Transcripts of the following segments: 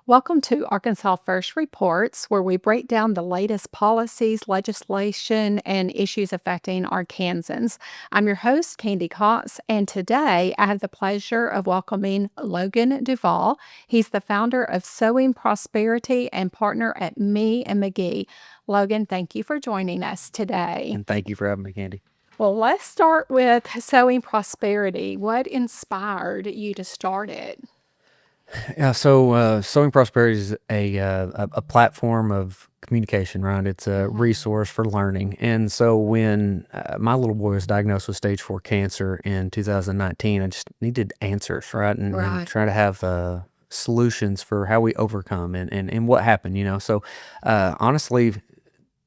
Welcome to Arkansas First Reports, where we break down the latest policies, legislation, and issues affecting Arkansans. I'm your host, Kandi Cox, and today I have the pleasure of welcoming Logan DuVall. He's the founder of Sowing Prosperity and partner at Me McGee. Logan, thank you for joining us today. And thank you for having me, Candy. Well, let's start with Sowing Prosperity. What inspired you to start it? Yeah, so Sowing Prosperity is a platform of communication, right? It's a Mhm. resource for learning. And so when my little boy was diagnosed with stage 4 cancer in 2019, I just needed answers, right? And Right. try to have solutions for how we overcome and what happened, So honestly,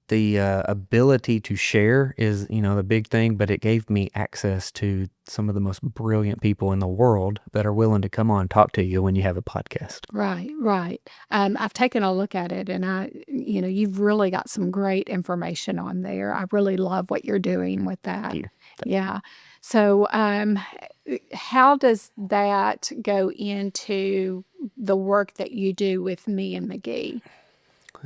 the ability to share is, the big thing, but it gave me access to some of the most brilliant people in the world that are willing to come on and talk to you when you have a podcast. Right, right. I've taken a look at it and you've really got some great information on there. I really love what you're doing with Thank that. you. Yeah. So, how does that go into the work that you do with me and McGee?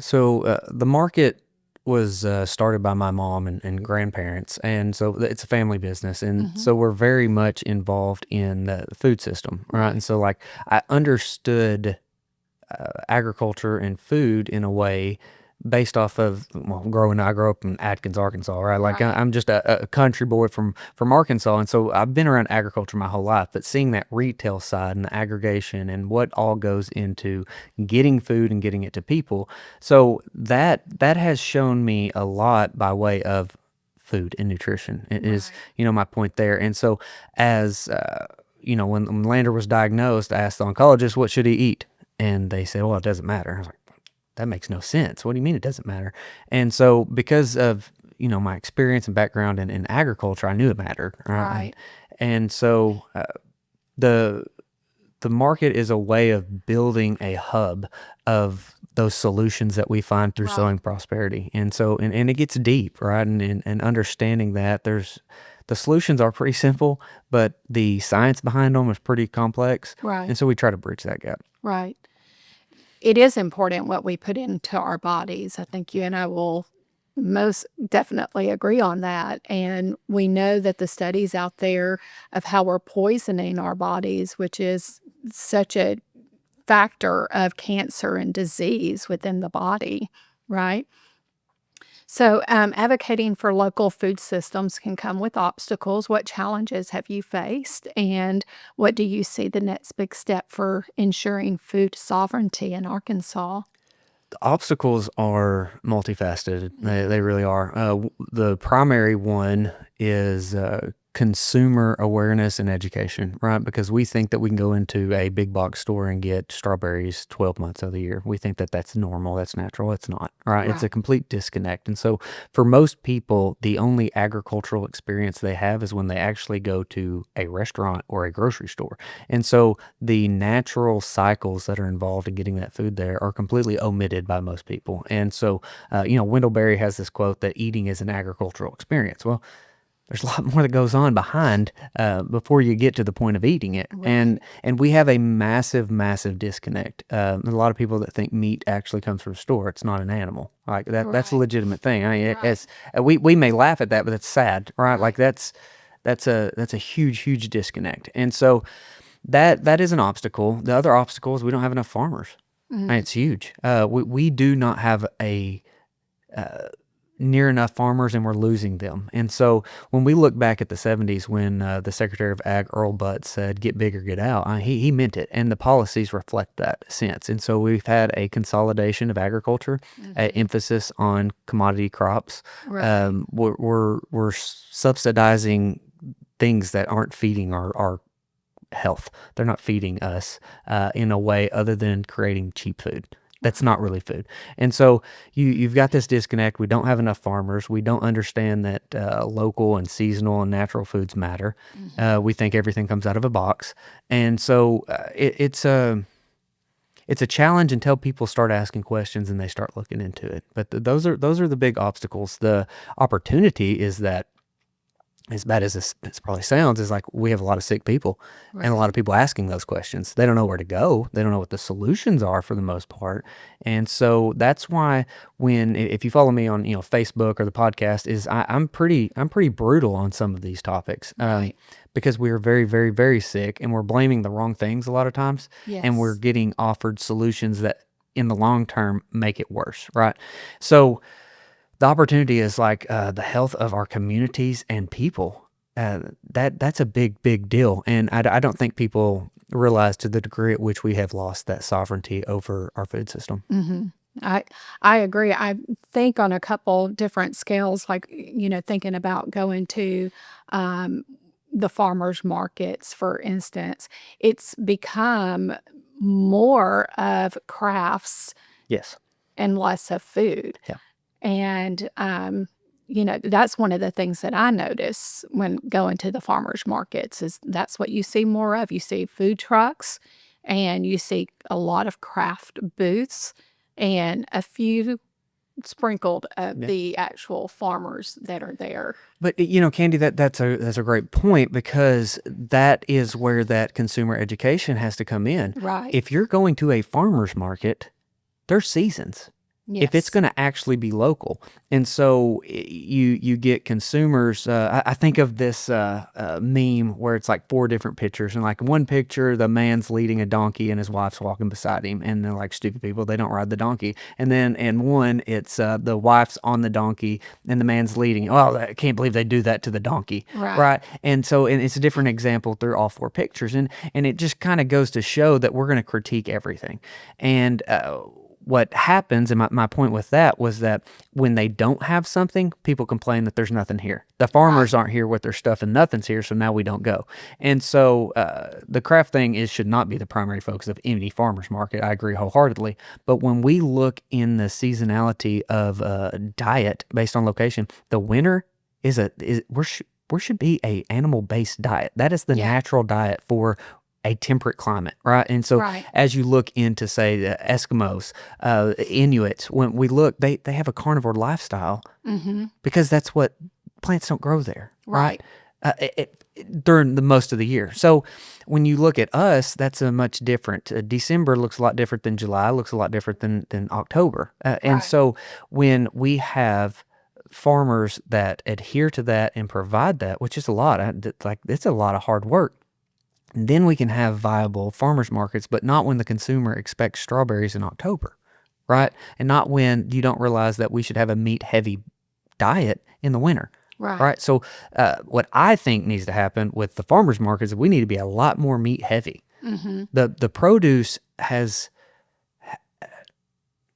So the market was started by my mom and grandparents, and so it's a family business, and Hmm. so we're very much involved in the food system, right? And Right, so like I understood agriculture and food in a way based off of I grew up in Atkins, Arkansas, right? Like right, I'm just a country boy from Arkansas, and so I've been around agriculture my whole life. But seeing that retail side and the aggregation and what all goes into getting food and getting it to people, so that has shown me a lot by way of food and nutrition. It is, right. my point there. And so as when Lander was diagnosed, I asked the oncologist, what should he eat? And they said, well, it doesn't matter. I was like, that makes no sense. What do you mean it doesn't matter? And so because of, my experience and background in agriculture, I knew it mattered. Right. Right, And so the the market is a way of building a hub of those solutions that we find through right, sowing prosperity. And so and it gets deep, right? And understanding that the solutions are pretty simple, but the science behind them is pretty complex. right, And so we try to bridge that gap. right. It is important what we put into our bodies. I think you and I will most definitely agree on that. And we know that the studies out there of how we're poisoning our bodies, which is such a factor of cancer and disease within the body, right? So, advocating for local food systems can come with obstacles. What challenges have you faced? And what do you see the next big step for ensuring food sovereignty in Arkansas? The obstacles are multifaceted. They Mhm. really are. The primary one is consumer awareness and education, right? Because we think that we can go into a big box store and get strawberries 12 months of the year. We think that that's normal, that's natural. It's not, right? It's a Right, complete disconnect. And so for most people, the only agricultural experience they have is when they actually go to a restaurant or a grocery store. And so the natural cycles that are involved in getting that food there are completely omitted by most people. And so, Wendell Berry has this quote that eating is an agricultural experience. Well, there's a lot more that goes on behind before you get to the point of eating it, and right, and we have a massive disconnect. There's a lot of people that think meat actually comes from a store. It's not an animal. Like that's a right, legitimate thing. I mean, right, we may laugh at that, but it's sad, right? Like right. that's a huge disconnect, and so that is an obstacle. The other obstacle is we don't have enough farmers. And Mhm. it's huge. We do not have a near enough farmers, and we're losing them. And so when we look back at the 70s, when the Secretary of Ag Earl Butt said, "Get bigger, get out," he meant it, and the policies reflect that since. And so we've had a consolidation of agriculture, an Mhm. emphasis on commodity crops. Right, We're subsidizing things that aren't feeding our health. They're not feeding us in a way other than creating cheap food. That's right. not really food. And so you've got this disconnect. We don't have enough farmers. We don't understand that local and seasonal and natural foods matter. Mhm. We think everything comes out of a box. And so it's a challenge until people start asking questions and they start looking into it. But those are the big obstacles. The opportunity is that as bad as this probably sounds, is like we have a lot of sick people and a lot of people asking those questions. They don't know where to go. They don't know what the solutions are for the most part. And so that's why if you follow me on, Facebook or the podcast, is I'm pretty brutal on some of these topics. Right. Because we are very, very, very sick and we're blaming the wrong things a lot of times. And we're Yes. getting offered solutions that in the long term make it worse. Right. So the opportunity is like the health of our communities and people. That's a big, big deal. And I don't think people realize to the degree at which we have lost that sovereignty over our food system. hmm I I agree. I think on a couple different scales, like thinking about going to um, the farmers markets, for instance, it's become more of crafts Yes. and less of food. Yeah. And that's one of the things that I notice when going to the farmers markets is that's what you see more of. You see food trucks, and you see a lot of craft booths, and a few sprinkled of Yeah. the actual farmers that are there. But Candy, that's a great point, because that is where that consumer education has to come in. Right. If you're going to a farmer's market, there's seasons. If it's Yes. going to actually be local. And so you get consumers. I think of this meme where it's like 4 different pictures, and like one picture, the man's leading a donkey and his wife's walking beside him, and they're like, stupid people, they don't ride the donkey. And then in one, it's the wife's on the donkey and the man's leading. Oh, I can't believe they do that to the donkey, Right. right? And so it's a different example through all 4 pictures, and it just kind of goes to show that we're going to critique everything. And what happens, and my point with that was that when they don't have something, people complain that there's nothing here. The farmers Right. aren't here with their stuff and nothing's here, so now we don't go. And so the craft thing should not be the primary focus of any farmer's market. I agree wholeheartedly. But when we look in the seasonality of diet based on location, the winter we should be a animal-based diet. That is the Yeah. natural diet for a temperate climate, right? And so Right. as you look into, say, the Eskimos, Inuits, when we look, they have a carnivore lifestyle hmm because that's what plants don't grow there, right? Right. During the most of the year. So when you look at us, that's a much different. December looks a lot different than July, looks a lot different than October. And Right. so when we have farmers that adhere to that and provide that, which is a lot, like it's a lot of hard work, then we can have viable farmers markets, but not when the consumer expects strawberries in October, right? And not when you don't realize that we should have a meat heavy diet in the winter, Right. right? So, what I think needs to happen with the farmers markets is we need to be a lot more meat heavy. hmm The produce has.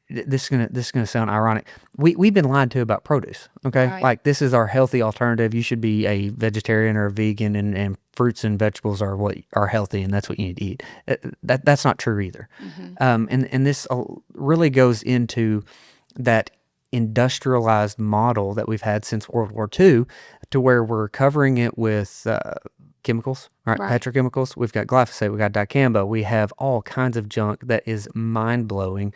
This is gonna sound ironic. We've been lied to about produce. Okay, Right. like this is our healthy alternative. You should be a vegetarian or a vegan, and fruits and vegetables are what are healthy, and that's what you need to eat. That's not true either. hmm And this really goes into that industrialized model that we've had since World War II, to where we're covering it with chemicals, right? Right. Petrochemicals. We've got glyphosate, we got dicamba, we have all kinds of junk that is mind blowing.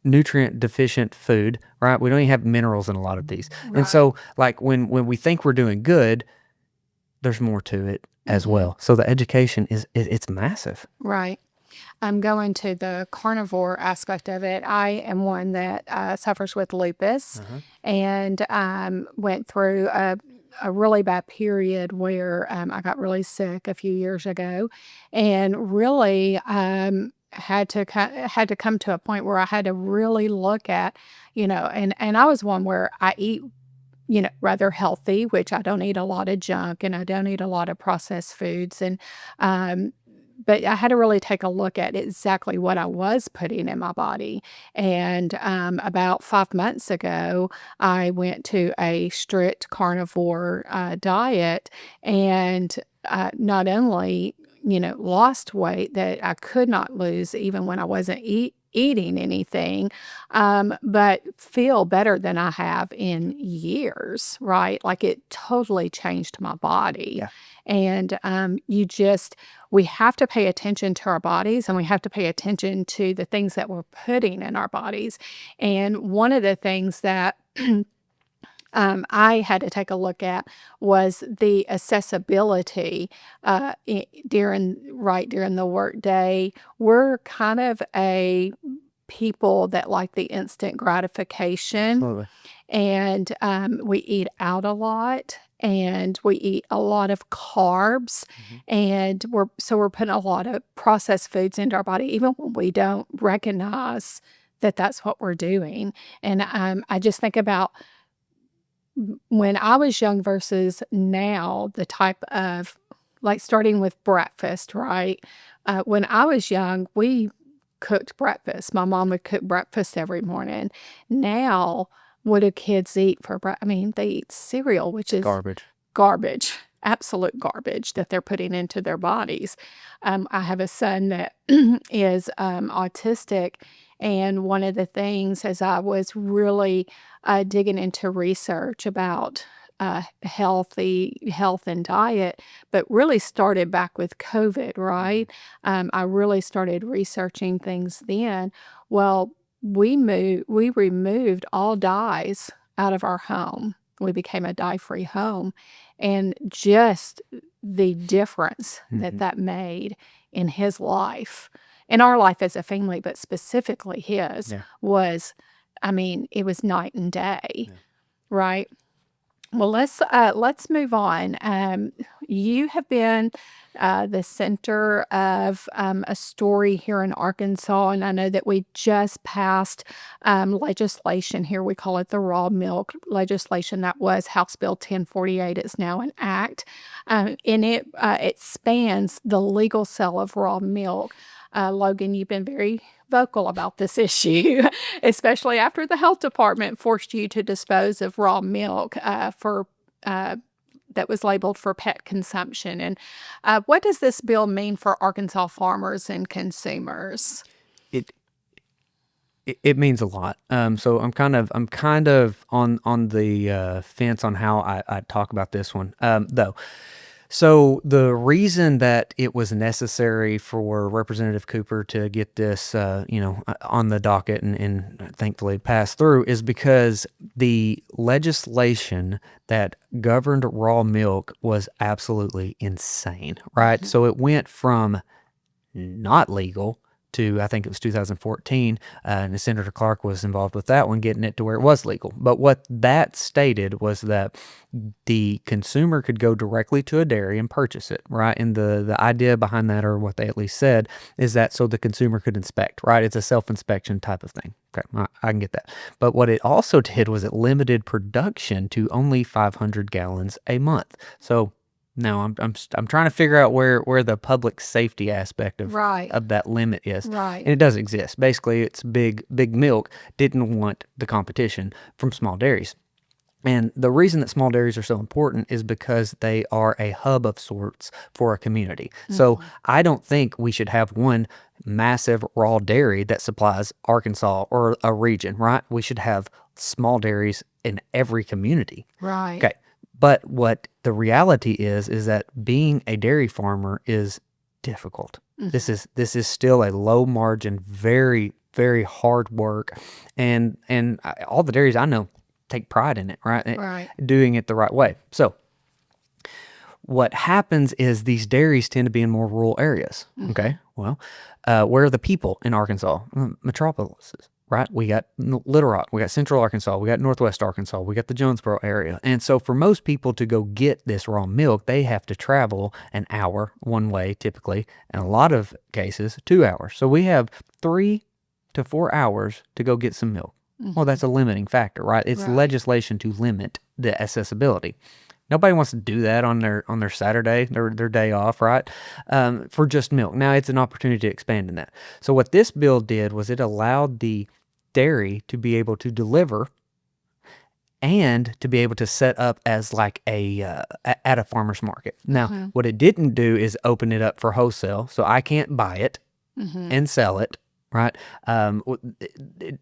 Nutrient deficient food, right? We don't even have minerals in a lot of these. And Right. so like when we think we're doing good, there's more to it as hmm well. So the education it's massive. Right. I'm going to the carnivore aspect of it. I am one that suffers with lupus, Uh-huh. and went through a really bad period where I got really sick a few years ago, and really had to come to a point where I had to really look at, and I was one where I eat, rather healthy, which I don't eat a lot of junk and I don't eat a lot of processed foods. And, but I had to really take a look at exactly what I was putting in my body. And about 5 months ago, I went to a strict carnivore diet, and not only, lost weight that I could not lose even when I wasn't eating anything, but feel better than I have in years, right? Like it totally changed my body. Yeah. And we have to pay attention to our bodies, and we have to pay attention to the things that we're putting in our bodies. And one of the things that I had to take a look at was the accessibility during the workday. We're kind of a people that like the instant gratification, Absolutely. and we eat out a lot, and we eat a lot of carbs, Mhm. and we're putting a lot of processed foods into our body, even when we don't recognize that that's what we're doing. And I just think about when I was young versus now, the type of like starting with breakfast, right? When I was young, we cooked breakfast. My mom would cook breakfast every morning. Now, what do kids eat for breakfast? I mean, they eat cereal, which It's is garbage. garbage, absolute garbage that they're putting into their bodies. I have a son that is autistic, and one of the things as I was really digging into research about health and diet, but really started back with COVID, Mhm. right? I really started researching things then. Well, we removed all dyes out of our home. We became a dye-free home, and just the difference that Mhm. that made in his life, in our life as a family, but specifically his, Yeah. was, I mean, it was night and day, Yeah. right? Well, let's move on. You have been the center of a story here in Arkansas, and I know that we just passed legislation here. We call it the raw milk legislation. That was House Bill 1048. It's now an act, and it spans the legal sale of raw milk. Logan, you've been very vocal about this issue, especially after the health department forced you to dispose of raw milk for uh, that was labeled for pet consumption. And what does this bill mean for Arkansas farmers and consumers? It it means a lot. So I'm kind of on the fence on how I talk about this one. Though. So the reason that it was necessary for Representative Cooper to get this, on the docket and thankfully pass through is because the legislation that governed raw milk was absolutely insane, right? Mhm. So it went from not legal to I think it was 2014, and Senator Clark was involved with that one, getting it to where it was legal. But what that stated was that the consumer could go directly to a dairy and purchase it, right? And the idea behind that, or what they at least said, is that so the consumer could inspect, right? It's a self-inspection type of thing. Okay, I can get that. But what it also did was it limited production to only 500 gallons a month. So no, I'm trying to figure out where the public safety aspect Right, of that limit is, right. and it does exist. Basically, it's big milk didn't want the competition from small dairies. And the reason that small dairies are so important is because they are a hub of sorts for a community. So Mhm. I don't think we should have one massive raw dairy that supplies Arkansas or a region, right? We should have small dairies in every community. Right. Okay. But what the reality is that being a dairy farmer is difficult. This Mhm. is this is still a low margin, very, very hard work. And all the dairies I know take pride in it, right? Right. Doing it the right way. So what happens is these dairies tend to be in more rural areas. Mhm. Okay. Well, where are the people in Arkansas? Metropolises, right? We got Little Rock, we got Central Arkansas, we got Northwest Arkansas, we got the Jonesboro area. And so for most people to go get this raw milk, they have to travel an hour one way, typically, in a lot of cases, 2 hours. So we have 3 to 4 hours to go get some milk. Well, Mhm. that's a limiting factor, right? It's Right. legislation to limit the accessibility. Nobody wants to do that on their Saturday, their day off, right? For just milk. Now it's an opportunity to expand in that. So what this bill did was it allowed the dairy to be able to deliver and to be able to set up as like at a farmer's market. Now, Mhm. what it didn't do is open it up for wholesale, so I can't buy it Mhm. and sell it. Right,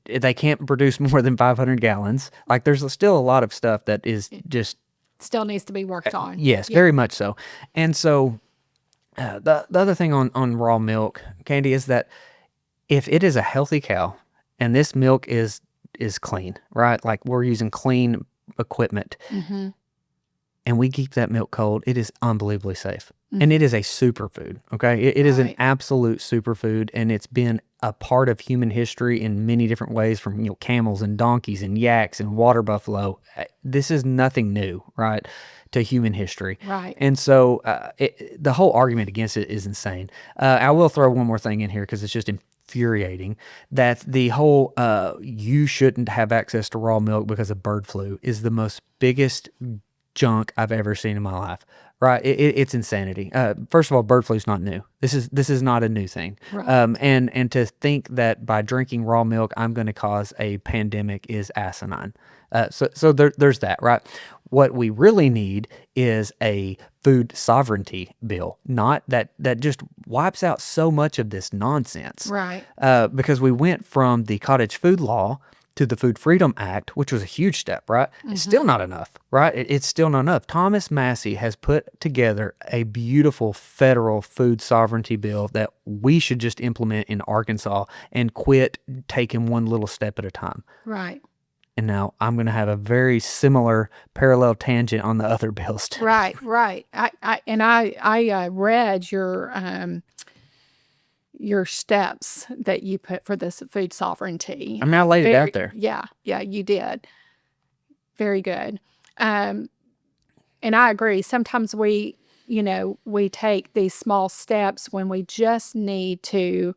they can't produce more than 500 gallons. Like, there's still a lot of stuff that is It just still needs to be worked on. yes, Yeah. very much so. And so the other thing on raw milk, Candy, is that if it is a healthy cow and this milk is clean, right? Like we're using clean equipment, Mhm. and we keep that milk cold, it is unbelievably safe. And it is a superfood, okay? It is an Right. absolute superfood, and it's been a part of human history in many different ways, from, camels and donkeys and yaks and water buffalo. This is nothing new, right, to human history. Right. And so the whole argument against it is insane. I will throw one more thing in here because it's just infuriating that the whole you shouldn't have access to raw milk because of bird flu is the most biggest junk I've ever seen in my life. Right, it's insanity. First of all, bird flu is not new. This is not a new thing. Right. And to think that by drinking raw milk I'm going to cause a pandemic is asinine. So there's that. Right. What we really need is a food sovereignty bill, not that just wipes out so much of this nonsense. Right. Because we went from the cottage food law to the Food Freedom Act, which was a huge step, right? It's still not enough, right? It's still not enough. Thomas Massey has put together a beautiful federal food sovereignty bill that we should just implement in Arkansas and quit taking one little step at a time. Right. And now I'm going to have a very similar parallel tangent on the other bills too. Right. Right. I read your steps that you put for this food sovereignty. I mean, I laid it out there. Yeah, you did. Very good. And I agree. Sometimes we take these small steps when we just need to.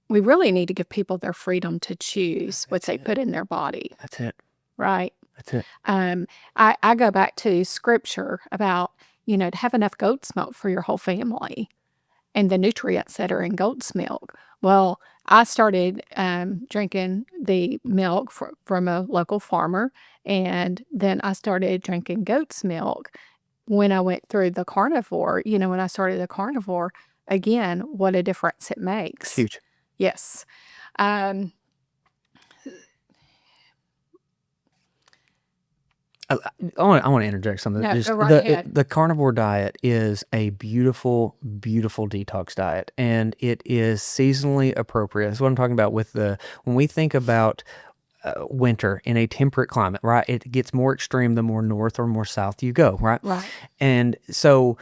We really need to give people their freedom to choose what they put in their body. That's it. Right. That's it. I go back to scripture about to have enough goat's milk for your whole family, and the nutrients that are in goat's milk. Well, I started drinking the milk from a local farmer, and then I started drinking goat's milk when I went through the carnivore. When I started the carnivore, again, what a difference it makes. It's huge. Yes. Um, I want to interject something. No, Just go right ahead. the carnivore diet is a beautiful, beautiful detox diet, and it is seasonally appropriate. That's what I'm talking about when we think about winter in a temperate climate, right? It gets more extreme the more north or more south you go, right? Right. And so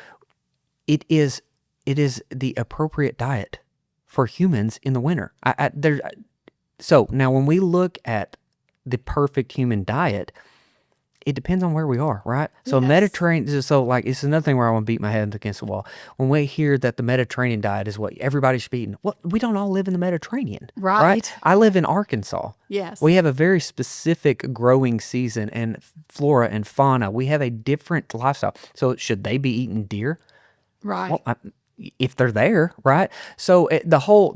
it is the appropriate diet for humans in the winter. So now when we look at the perfect human diet, it depends on where we are, right? So Yes. Mediterranean, so like it's another thing where I want to beat my head against the wall. When we hear that the Mediterranean diet is what everybody should be eating, well, we don't all live in the Mediterranean, Right. I live in Arkansas. Yes. We have a very specific growing season and flora and fauna. We have a different lifestyle. So should they be eating deer? Right. Well, if they're there, right? So the whole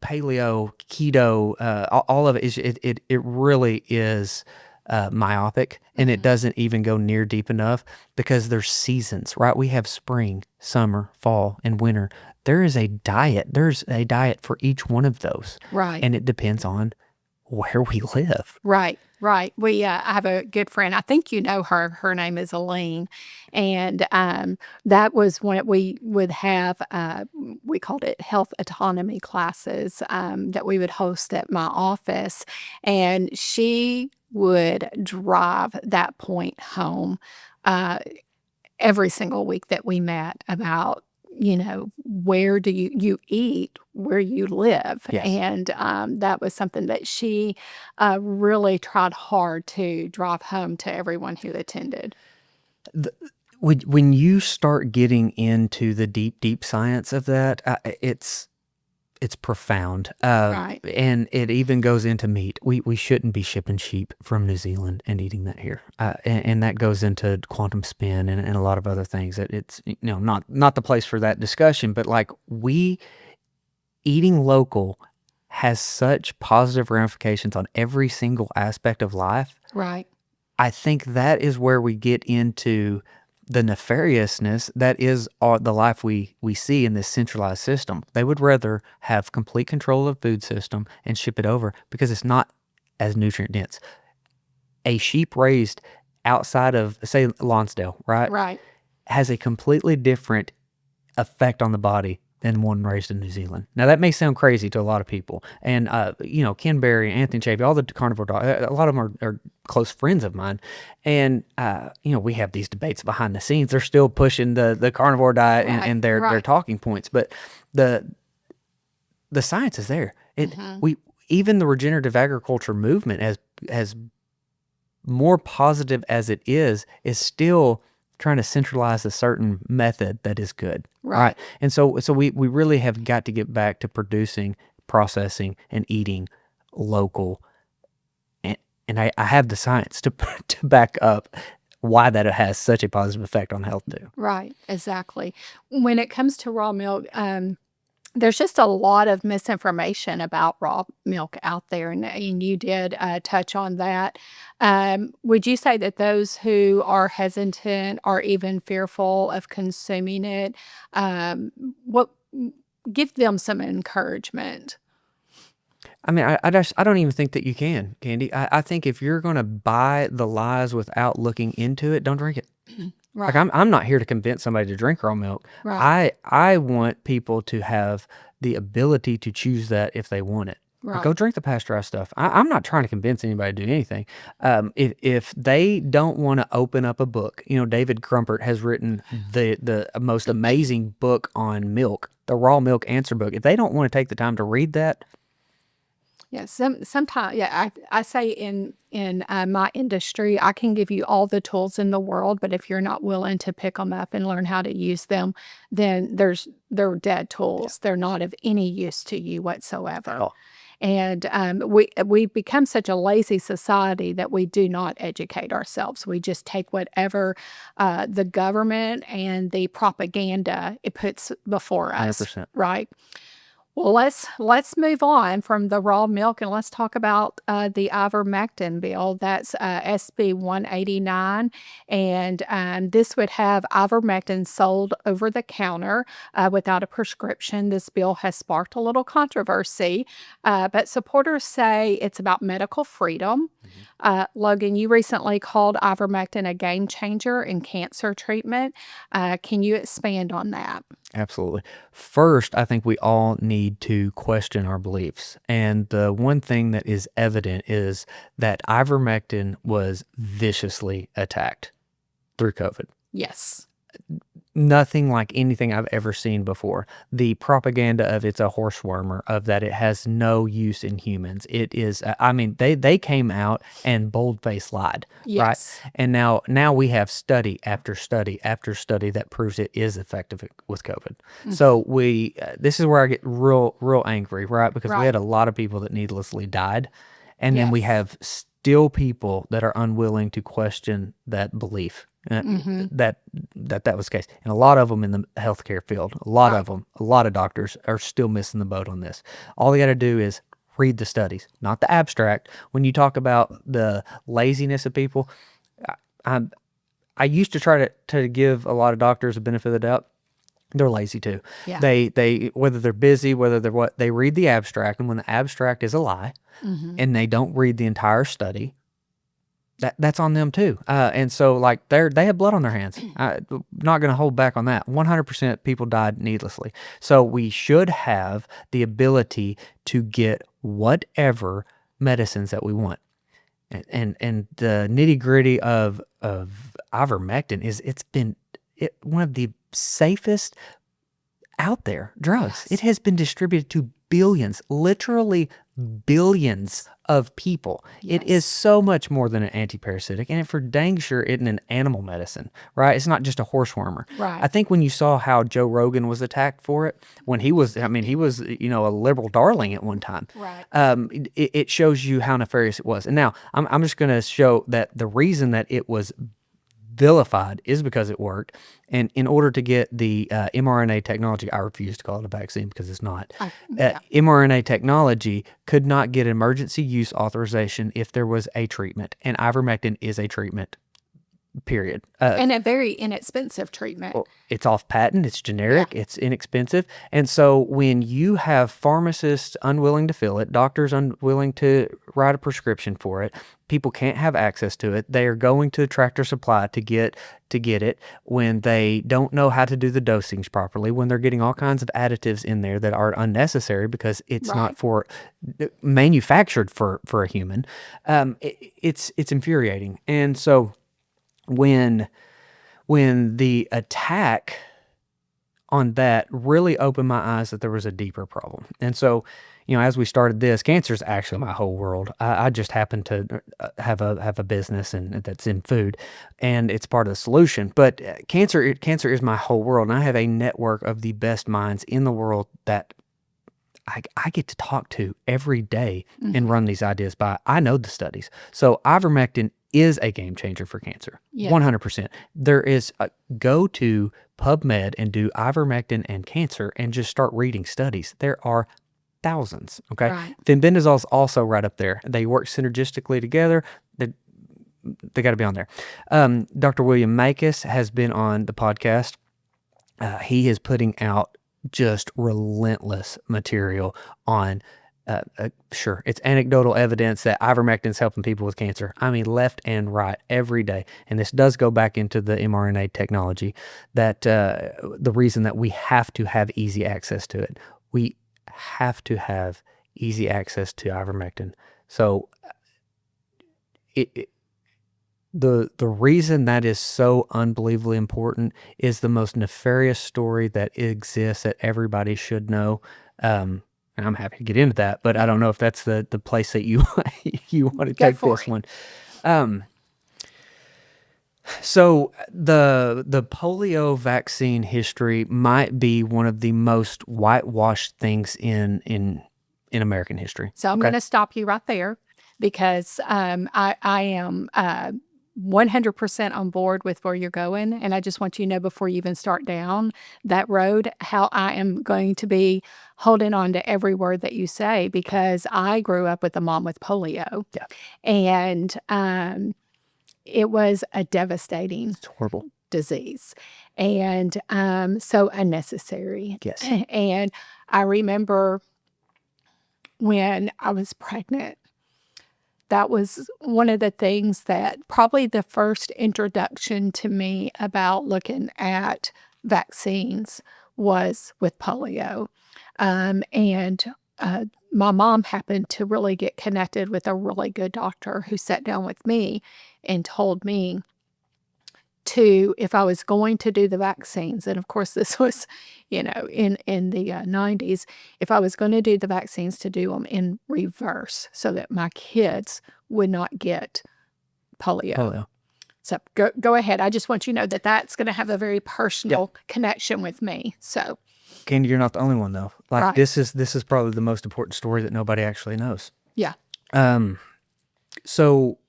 paleo, keto, all of it is it really is myopic, and it doesn't even go near deep enough because there's seasons, right? We have spring, summer, fall, and winter. There's a diet for each one of those. Right. And it depends on where we live. Right. I have a good friend. I think you know her. Her name is Elaine, and that was when we would have. We called it health autonomy classes that we would host at my office, and she would drive that point home every single week that we met about where do you eat where you live. Yes. And that was something that she really tried hard to drive home to everyone who attended. When you start getting into the deep science of that, it's profound. Right. And it even goes into meat. We shouldn't be shipping sheep from New Zealand and eating that here. And that goes into quantum spin and a lot of other things that it's not the place for that discussion, but like eating local has such positive ramifications on every single aspect of life. Right. I think that is where we get into the nefariousness that is the life we see in this centralized system. They would rather have complete control of the food system and ship it over because it's not as nutrient dense. A sheep raised outside of, say, Lonsdale, right? Right. Has a completely different effect on the body and one raised in New Zealand. Now that may sound crazy to a lot of people, and Ken Berry, Anthony Chafee, all the carnivore dogs, a lot of them are close friends of mine, and we have these debates behind the scenes. They're still pushing the carnivore diet and their talking points, but the science is there. We even the regenerative agriculture movement, as more positive as it is still trying to centralize a certain method that is good. Right. And so we really have got to get back to producing, processing, and eating local. And I have the science to back up why that has such a positive effect on health too. Right, exactly. When it comes to raw milk, there's just a lot of misinformation about raw milk out there, and you did touch on that. Would you say that those who are hesitant or even fearful of consuming it, what give them some encouragement? I mean, I don't even think that you can, Candy. I think if you're going to buy the lies without looking into it, don't drink it. Like Right, I'm not here to convince somebody to drink raw milk. right, I want people to have the ability to choose that if they want it. Or go right. drink the pasteurized stuff. I'm not trying to convince anybody to do anything. If they don't want to open up a book, David Crumpert has written the most amazing book on milk, the raw milk answer book. If they don't want to take the time to read that, Yeah, sometimes, yeah, I say in my industry, I can give you all the tools in the world, but if you're not willing to pick them up and learn how to use them, then they're dead tools. They're not of any use to you whatsoever. oh, And we become such a lazy society that we do not educate ourselves. We just take whatever the government and the propaganda it puts before us, 100%. right? Well, let's move on from the raw milk and let's talk about the ivermectin bill. That's SB 189, and this would have ivermectin sold over the counter without a prescription. This bill has sparked a little controversy, but supporters say it's about medical freedom. Logan, you recently called ivermectin a game changer in cancer treatment. Can you expand on that? Absolutely. First, I think we all need to question our beliefs. And the one thing that is evident is that ivermectin was viciously attacked through COVID. Yes. Nothing like anything I've ever seen before. The propaganda of it's a horse wormer, of that it has no use in humans. It is, I mean, they came out and bold-faced lied, right? Yes. And now we have study after study after study that proves it is effective with COVID. So this is where I get real angry, right? Because we had Right. a lot of people that needlessly died, and then we Yes. have still people that are unwilling to question that belief. Mhm. That was the case, and a lot of them in the healthcare field, a lot of Right. them, a lot of doctors are still missing the boat on this. All they got to do is read the studies, not the abstract. When you talk about the laziness of people, I I used to try to give a lot of doctors a benefit of the doubt. They're lazy too. Yeah. They whether they're busy, whether they're what, they read the abstract, and when the abstract is a lie, Mhm. and they don't read the entire study, that's on them too. And so like they have blood on their hands. Not going to hold back on that. 100% people died needlessly. So we should have the ability to get whatever medicines that we want. And the nitty gritty of ivermectin is it's been one of the safest out there drugs. It Yes. has been distributed to billions, literally billions of people. It is Yes. so much more than an antiparasitic, and for dang sure it isn't an animal medicine, right? It's not just a horse wormer. I Right. think when you saw how Joe Rogan was attacked for it, when he was, a liberal darling at one time. Right. It shows you how nefarious it was. And now I'm just going to show that the reason that it was vilified is because it worked. And in order to get the mRNA technology, I refuse to call it a vaccine because it's not. Yeah. mRNA technology could not get emergency use authorization if there was a treatment, and ivermectin is a treatment. period. And a very inexpensive treatment. Well, it's off patent, it's Yeah. generic, it's inexpensive. And so when you have pharmacists unwilling to fill it, doctors unwilling to write a prescription for it, people can't have access to it. They are going to Tractor Supply to get it when they don't know how to do the dosings properly, when they're getting all kinds of additives in there that are unnecessary because it's not Right. for manufactured for a human. It's infuriating. And so when the attack on that really opened my eyes that there was a deeper problem. And so, as we started this, cancer is actually my whole world. I just happen to have a business and that's in food, and it's part of the solution. But cancer is my whole world, and I have a network of the best minds in the world that I get to talk to every day and run these ideas by. I know the studies. So ivermectin is a game changer for cancer. Yes. 100%. There is go to PubMed and do ivermectin and cancer and just start reading studies. There are thousands. Okay. Right. Fenbendazole is also right up there. They work synergistically together. They got to be on there. Dr. William Makis has been on the podcast. He is putting out just relentless material on, sure, it's anecdotal evidence that ivermectin is helping people with cancer. I mean, left and right every day. And this does go back into the mRNA technology, that the reason that we have to have easy access to it. We have to have easy access to ivermectin. So the reason that is so unbelievably important is the most nefarious story that exists that everybody should know. And I'm happy to get into that, but I don't know if that's the place that you you want to take this one. So the polio vaccine history might be one of the most whitewashed things in American history. So I'm going to stop you right there because I am 100% on board with where you're going. And I just want you to know before you even start down that road, how I am going to be holding on to every word that you say, because I grew up with a mom with polio. Yeah. And it was a devastating It's horrible disease and so unnecessary. Yes. And I remember when I was pregnant, that was one of the things that probably the first introduction to me about looking at vaccines was with polio. And my mom happened to really get connected with a really good doctor who sat down with me and told me if I was going to do the vaccines, and of course this was, in the 90s, if I was going to do the vaccines, to do them in reverse so that my kids would not get polio. So go ahead. I just want you to know that that's going to have a very personal connection with me. So, Kandi, you're not the only one though. Like right. this is probably the most important story that nobody actually knows. Yeah. So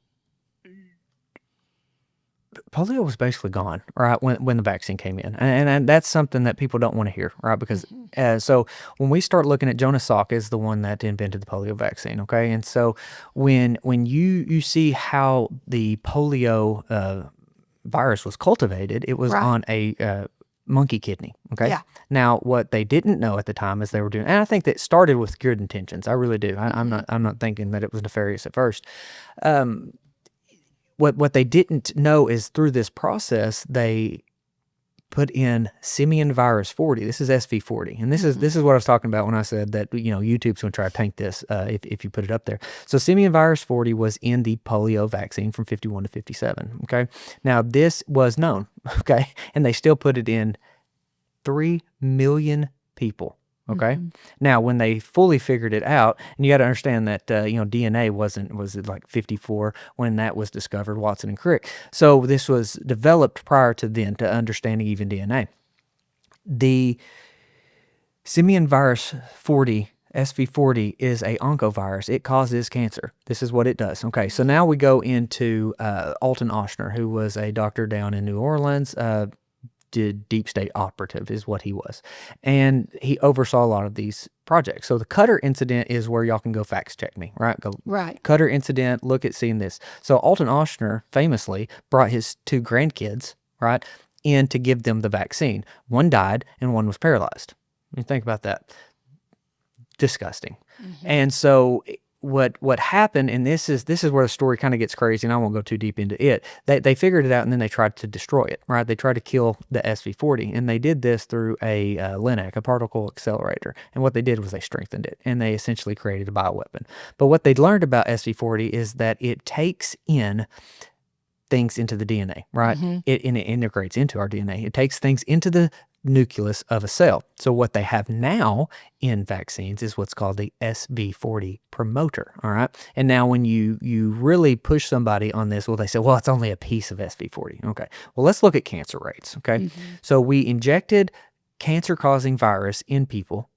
polio was basically gone, right, when the vaccine came in. And that's something that people don't want to hear, right? Because so when we start looking at Jonas Salk is the one that invented the polio vaccine, okay? And so when you see how the polio virus was cultivated, it was on a monkey kidney, okay? Yeah. Now, what they didn't know at the time is they were doing, and I think that started with good intentions. I really do. I'm not thinking that it was nefarious at first. What they didn't know is through this process, they put in simian virus 40. This is SV40. And this is what I was talking about when I said that, YouTube's going to try to tank this if you put it up there. So simian virus 40 was in the polio vaccine from 51 to 57, okay? Now, this was known, okay? And they still put it in 3 million people. Okay. Now, when they fully figured it out, and you got to understand that DNA was it like 54 when that was discovered, Watson and Crick. So this was developed prior to then to understanding even DNA. The simian virus 40, SV40, is a oncovirus. It causes cancer. This is what it does. Okay. So now we go into Alton Oshner, who was a doctor down in New Orleans. deep state operative is what he was. And he oversaw a lot of these projects. So the Cutter incident is where y'all can go fact check me, right? Go Right. Cutter incident, look at seeing this. So Alton Oshner famously brought his 2 grandkids, right, in to give them the vaccine. One died and one was paralyzed. You think about that. Disgusting. And so what happened, and this is where the story kind of gets crazy, and I won't go too deep into it. They figured it out, and then they tried to destroy it, right? They tried to kill the SV40, and they did this through a LINAC, a particle accelerator. And what they did was they strengthened it, and they essentially created a bioweapon. But what they learned about SV40 is that it takes in things into the DNA, right? It integrates into our DNA. It takes things into the nucleus of a cell. So what they have now in vaccines is what's called the SV40 promoter, all right? And now when you really push somebody on this, well, they say, well, it's only a piece of SV40. Okay. Well, let's look at cancer rates, okay? So we injected cancer-causing virus in people,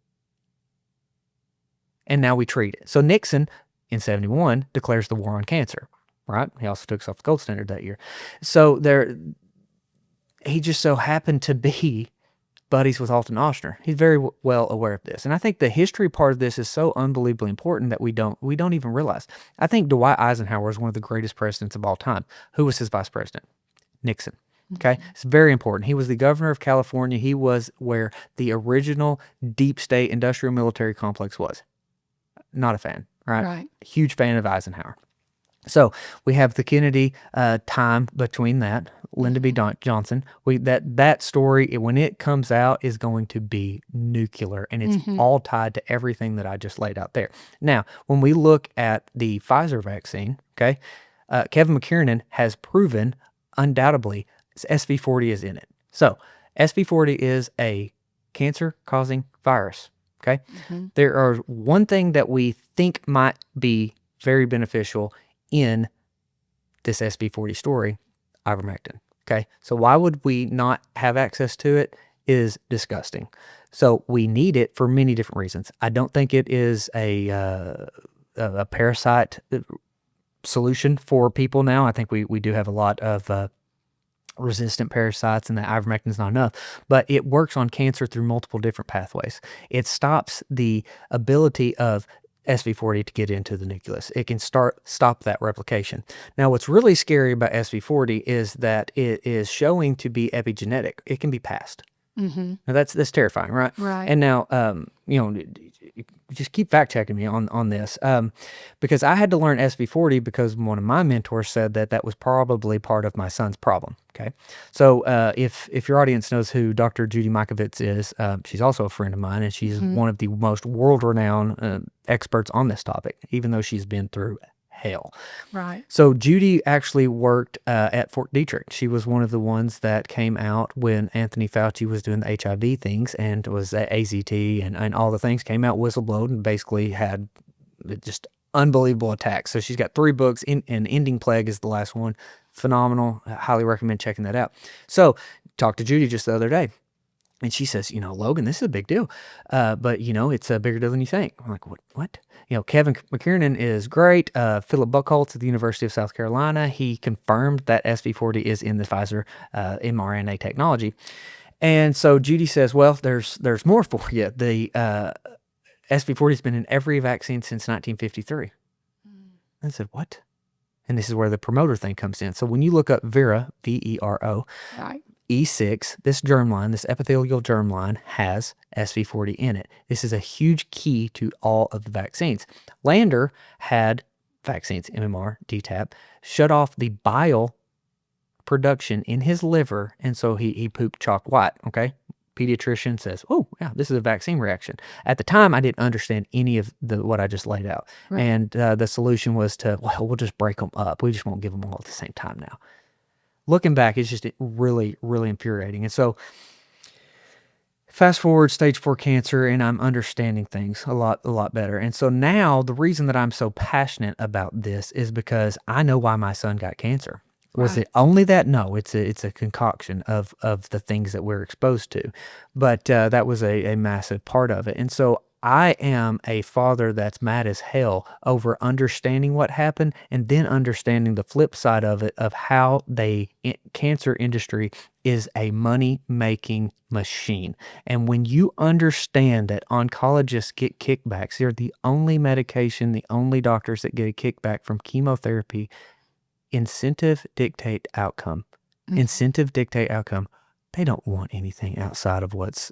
and now we treat it. So Nixon, in 71, declares the war on cancer, right? He also took us off the gold standard that year. So he just so happened to be buddies with Alton Oshner. He's very well aware of this. And I think the history part of this is so unbelievably important that we don't even realize. I think Dwight Eisenhower is one of the greatest presidents of all time. Who was his vice president? Nixon. Okay. It's very important. He was the governor of California. He was where the original deep state industrial military complex was. Not a fan, right? Right. Huge fan of Eisenhower. So we have the Kennedy time between that, Lyndon B. Johnson. That story, when it comes out, is going to be nuclear, and it's all tied to everything that I just laid out there. Now, when we look at the Pfizer vaccine, okay, Kevin McKiernan has proven undoubtedly SV40 is in it. So SV40 is a cancer-causing virus. Okay, there are one thing that we think might be very beneficial in this SV40 story, ivermectin. Okay, so why would we not have access to it is disgusting. So we need it for many different reasons. I don't think it is a parasite solution for people now. I think we do have a lot of resistant parasites, and the ivermectin is not enough, but it works on cancer through multiple different pathways. It stops the ability of SV40 to get into the nucleus. It can stop that replication. Now, what's really scary about SV40 is that it is showing to be epigenetic. It can be passed. Now that's terrifying, right? Right. And now, just keep fact checking me on this, because I had to learn SV40 because one of my mentors said that was probably part of my son's problem. Okay, so if your audience knows who Dr. Judy Mikovits is, she's also a friend of mine, and she's one of the most world-renowned experts on this topic, even though she's been through hell. Right. So Judy actually worked at Fort Detrick. She was one of the ones that came out when Anthony Fauci was doing the HIV things, and was at AZT and all the things, came out whistleblowed and basically had just unbelievable attacks. So she's got 3 books, and Ending Plague is the last one. Phenomenal. I highly recommend checking that out. So talked to Judy just the other day. And she says, Logan, this is a big deal, but, it's a bigger deal than you think. I'm like, what? Kevin McKiernan is great. Philip Buchholz at the University of South Carolina, he confirmed that SV40 is in the Pfizer mRNA technology. And so Judy says, well, there's more for you. The SV40 has been in every vaccine since 1953. I said, what? And this is where the promoter thing comes in. So when you look up Vero, V-E-R-O, Right. E6, this germline, this epithelial germline, has SV40 in it. This is a huge key to all of the vaccines. Lander had vaccines, MMR, DTaP, shut off the bile production in his liver, and so he pooped chalk white, okay? Pediatrician says, oh, yeah, this is a vaccine reaction. At the time, I didn't understand any of what I just laid out. Right. And the solution was we'll just break them up. We just won't give them all at the same time now. Looking back, it's just really, really infuriating. And so fast forward, stage 4 cancer, and I'm understanding things a lot better. And so now the reason that I'm so passionate about this is because I know why my son got cancer. Was Right. it only that? No, it's a concoction of the things that we're exposed to. But that was a massive part of it. And so I am a father that's mad as hell over understanding what happened and then understanding the flip side of it, of how cancer industry is a money-making machine. And when you understand that oncologists get kickbacks, they're the only medication, the only doctors that get a kickback from chemotherapy. Incentive dictate outcome. Incentive dictate outcome. They don't want anything outside of what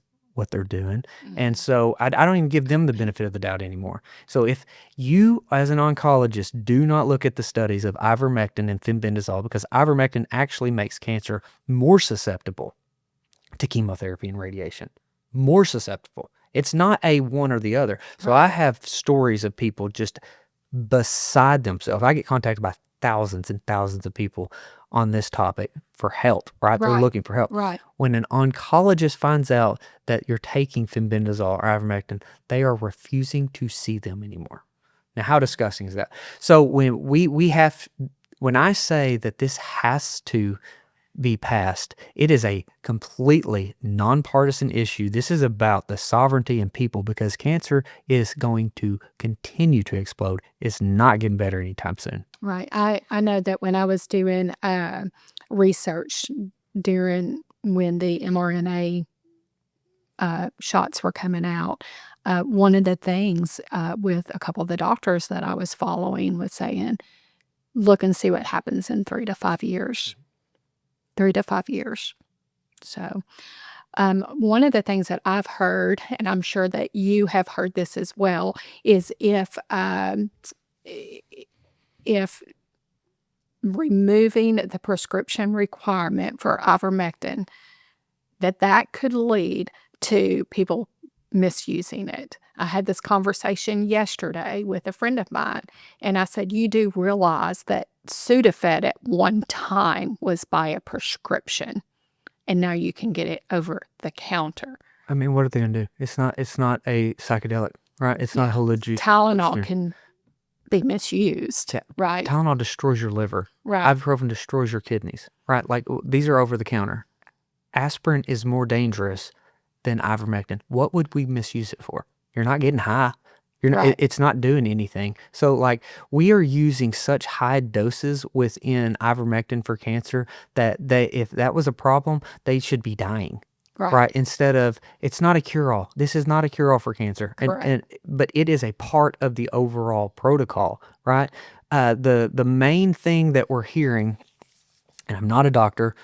they're doing. And so I don't even give them the benefit of the doubt anymore. So if you, as an oncologist, do not look at the studies of ivermectin and fenbendazole, because ivermectin actually makes cancer more susceptible to chemotherapy and radiation. More susceptible. It's not a one or the other. So I have stories of people just beside themselves. I get contacted by thousands and thousands of people on this topic for help, right? They're looking for help. Right. When an oncologist finds out that you're taking fenbendazole or ivermectin, they are refusing to see them anymore. Now, how disgusting is that? So when I say that this has to be passed, it is a completely nonpartisan issue. This is about the sovereignty and people, because cancer is going to continue to explode. It's not getting better anytime soon. Right. I know that when I was doing research during when the mRNA shots were coming out, one of the things with a couple of the doctors that I was following was saying, look and see what happens in 3 to 5 years. 3 to 5 years. So, one of the things that I've heard, and I'm sure that you have heard this as well, is if removing the prescription requirement for ivermectin, that could lead to people misusing it. I had this conversation yesterday with a friend of mine, and I said, you do realize that Sudafed at one time was by a prescription, and now you can get it over the counter. I mean, what are they going to do? It's not a psychedelic, right? It's not hallucinatory. Tylenol can be misused, right? Tylenol destroys your liver. Right. Ibuprofen destroys your kidneys, right? Like, these are over the counter. Aspirin is more dangerous than ivermectin. What would we misuse it for? You're not getting high. You're not, it's not doing anything. So, like, we are using such high doses within ivermectin for cancer that if that was a problem, they should be dying. Right. Instead of, it's not a cure-all. This is not a cure-all for cancer. But it is a part of the overall protocol, right? The main thing that we're hearing, and I'm not a doctor,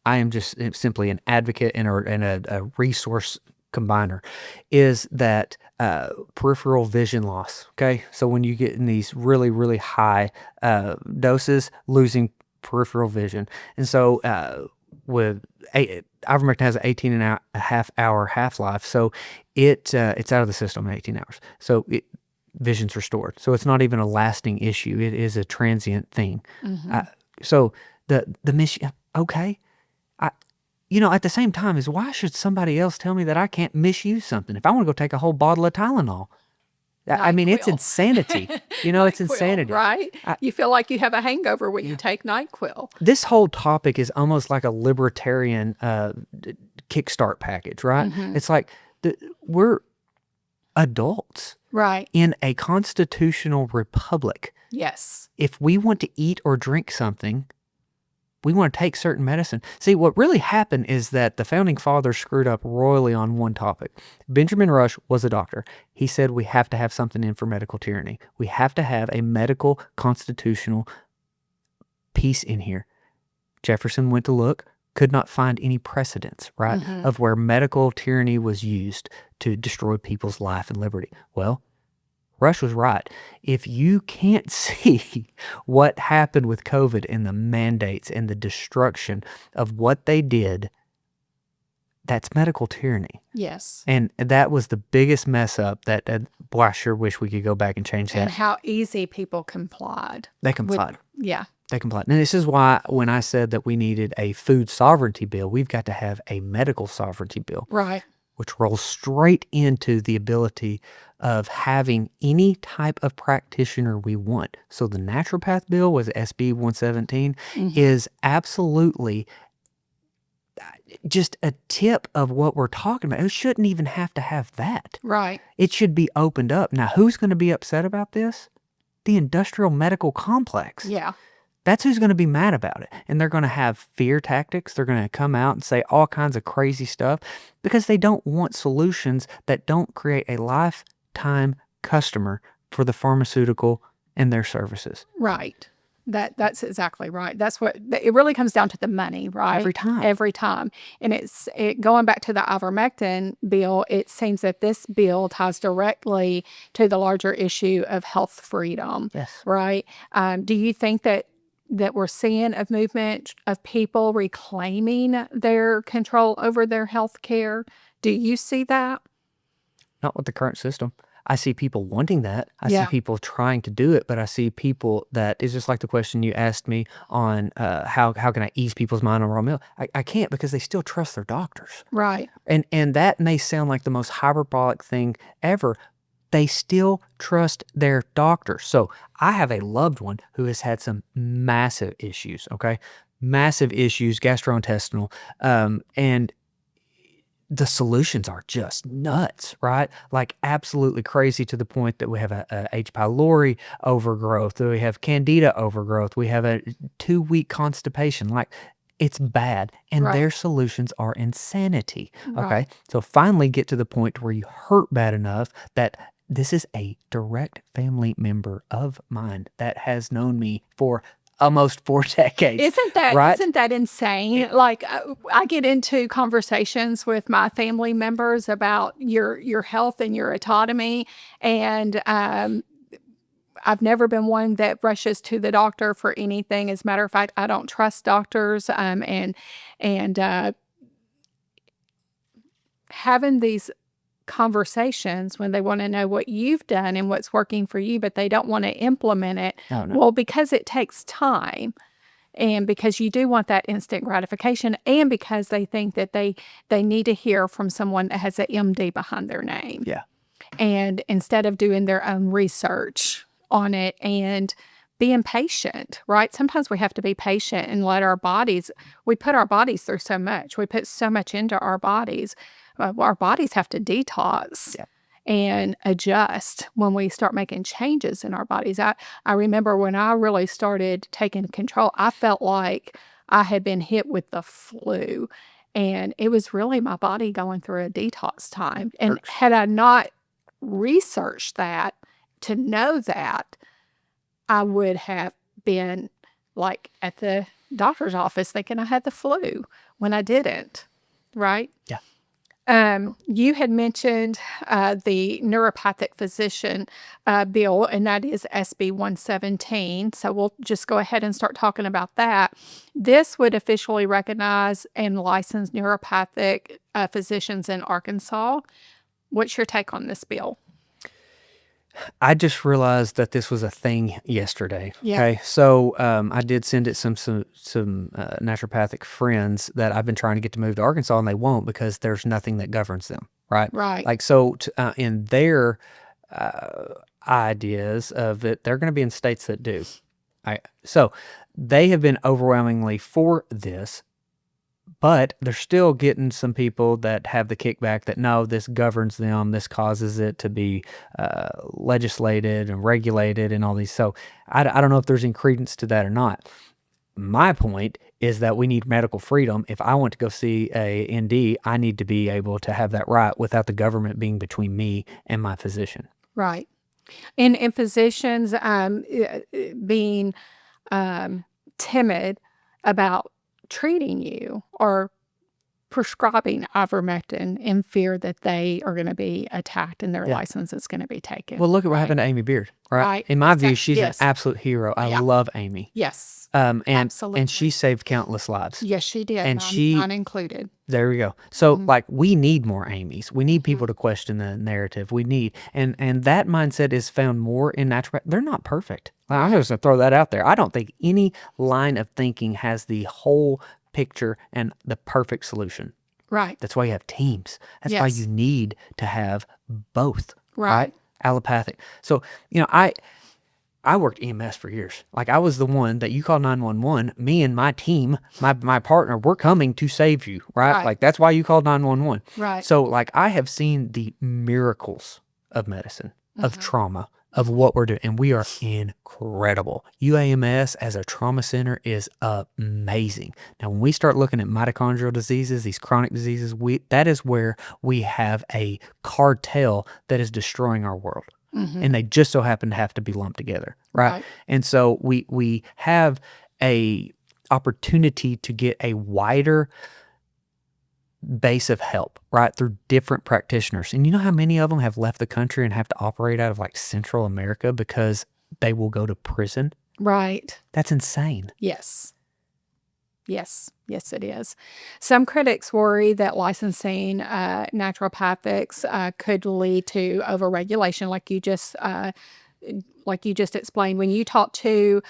I am just simply an advocate and a resource combiner, is that peripheral vision loss. Okay, so when you get in these really, really high doses, losing peripheral vision. And so ivermectin has an 18.5 hour half-life, so it's out of the system in 18 hours. So vision's restored. So it's not even a lasting issue. It is a transient thing. So the mission, okay. At the same time, is why should somebody else tell me that I can't misuse something? If I want to go take a whole bottle of Tylenol, I mean, it's insanity. It's insanity. Right? You feel like you have a hangover when you take NyQuil. This whole topic is almost like a libertarian kickstart package, right? It's like we're adults. Right. In a constitutional republic. Yes. If we want to eat or drink something, we want to take certain medicine. See, what really happened is that the founding fathers screwed up royally on one topic. Benjamin Rush was a doctor. He said we have to have something in for medical tyranny. We have to have a medical constitutional piece in here. Jefferson went to look, could not find any precedents, right, of where medical tyranny was used to destroy people's life and liberty. Well, Rush was right. If you can't see what happened with COVID and the mandates and the destruction of what they did, that's medical tyranny. Yes. And that was the biggest mess up that boy, I sure wish we could go back and change that. And how easy people complied. They complied. They complied. And this is why when I said that we needed a food sovereignty bill, we've got to have a medical sovereignty bill. Right. Which rolls straight into the ability of having any type of practitioner we want. So the naturopath bill was SB 117 is absolutely, just a tip of what we're talking about. It shouldn't even have to have that. Right. It should be opened up. Now, who's going to be upset about this? The industrial medical complex. Yeah. That's who's going to be mad about it. And they're going to have fear tactics. They're going to come out and say all kinds of crazy stuff because they don't want solutions that don't create a lifetime customer for the pharmaceutical and their services. Right. That's exactly right. That's what it really comes down to, the money, right? Every time. Every time. And going back to the Ivermectin bill, it seems that this bill ties directly to the larger issue of health freedom. Yes. Right? Do you think that we're seeing a movement of people reclaiming their control over their health care? Do you see that? Not with the current system. I see people wanting that. I Yeah. see people trying to do it, but I see people that is just like the question you asked me on how can I ease people's mind on raw milk? I can't because they still trust their doctors. Right. And that may sound like the most hyperbolic thing ever. They still trust their doctors. So I have a loved one who has had some massive issues, okay? Massive issues, gastrointestinal, and the solutions are just nuts, right? Like absolutely crazy to the point that we have a H. pylori overgrowth, that we have candida overgrowth, we have a 2-week constipation. Like it's bad, and Right. their solutions are insanity. Okay, Right. so finally get to the point where you hurt bad enough that this is a direct family member of mine that has known me for almost 4 decades. Isn't right? that insane? Like, I get into conversations with my family members about your health and your autonomy, and I've never been one that rushes to the doctor for anything. As a matter of fact, I don't trust doctors. And having these conversations when they want to know what you've done and what's working for you, but they don't want to implement it. Oh, no. Well, because it takes time. And because you do want that instant gratification, and because they think that they need to hear from someone that has an MD behind their name. Yeah. And instead of doing their own research on it and being patient, right? Sometimes we have to be patient and let we put our bodies through so much. We put so much into our bodies. Our bodies have to detox. Yeah. And adjust when we start making changes in our bodies. I remember when I really started taking control, I felt like I had been hit with the flu. And it was really my body going through a detox time. And had I not researched that to know that, I would have been like at the doctor's office thinking I had the flu when I didn't, right? Yeah. You had mentioned the neuropathic physician bill, and that is SB 117. So we'll just go ahead and start talking about that. This would officially recognize and license neuropathic physicians in Arkansas. What's your take on this bill? I just realized that this was a thing yesterday. Yeah. Okay, so I did send it some naturopathic friends that I've been trying to get to move to Arkansas, and they won't because there's nothing that governs them. Right. Right. Like so, in their ideas of it, they're going to be in states that do. So they have been overwhelmingly for this. But they're still getting some people that have the kickback that no, this governs them, this causes it to be legislated and regulated and all these. So I don't know if there's any credence to that or not. My point is that we need medical freedom. If I want to go see a ND, I need to be able to have that right without the government being between me and my physician. Right. And physicians being timid about treating you or prescribing ivermectin in fear that they are going to be attacked and their license is going to be taken. Well, look at what happened to Amy Beard, right? Right. In my view, she's Yes. an absolute hero. I Yeah. love Amy. Yes. Absolutely. And she saved countless lives. Yes, she did. And mine included. There we go. So like we need more Amy's. We need people to question the narrative. We need and that mindset is found more in naturopathy. They're not perfect. I'm just gonna throw that out there. I don't think any line of thinking has the whole picture and the perfect solution. Right. That's why you have teams. That's why you need to have both. Right. Allopathic. So, I I worked EMS for years. Like, I was the one that you call 911. Me and my team, my partner, we're coming to save you, right? Right. Like, that's why you called 911. Right. So, like, I have seen the miracles of medicine, of trauma, of what we're doing, and we are incredible. UAMS as a trauma center is amazing. Now, when we start looking at mitochondrial diseases, these chronic diseases, that is where we have a cartel that is destroying our world. And they just so happen to have to be lumped together, right? Right. And so we have a opportunity to get a wider base of help, right, through different practitioners. And you know how many of them have left the country and have to operate out of like Central America because they will go to prison? Right. That's insane. Yes. Yes. Yes, it is. Some critics worry that licensing naturopathics could lead to overregulation, like you just explained when you talked to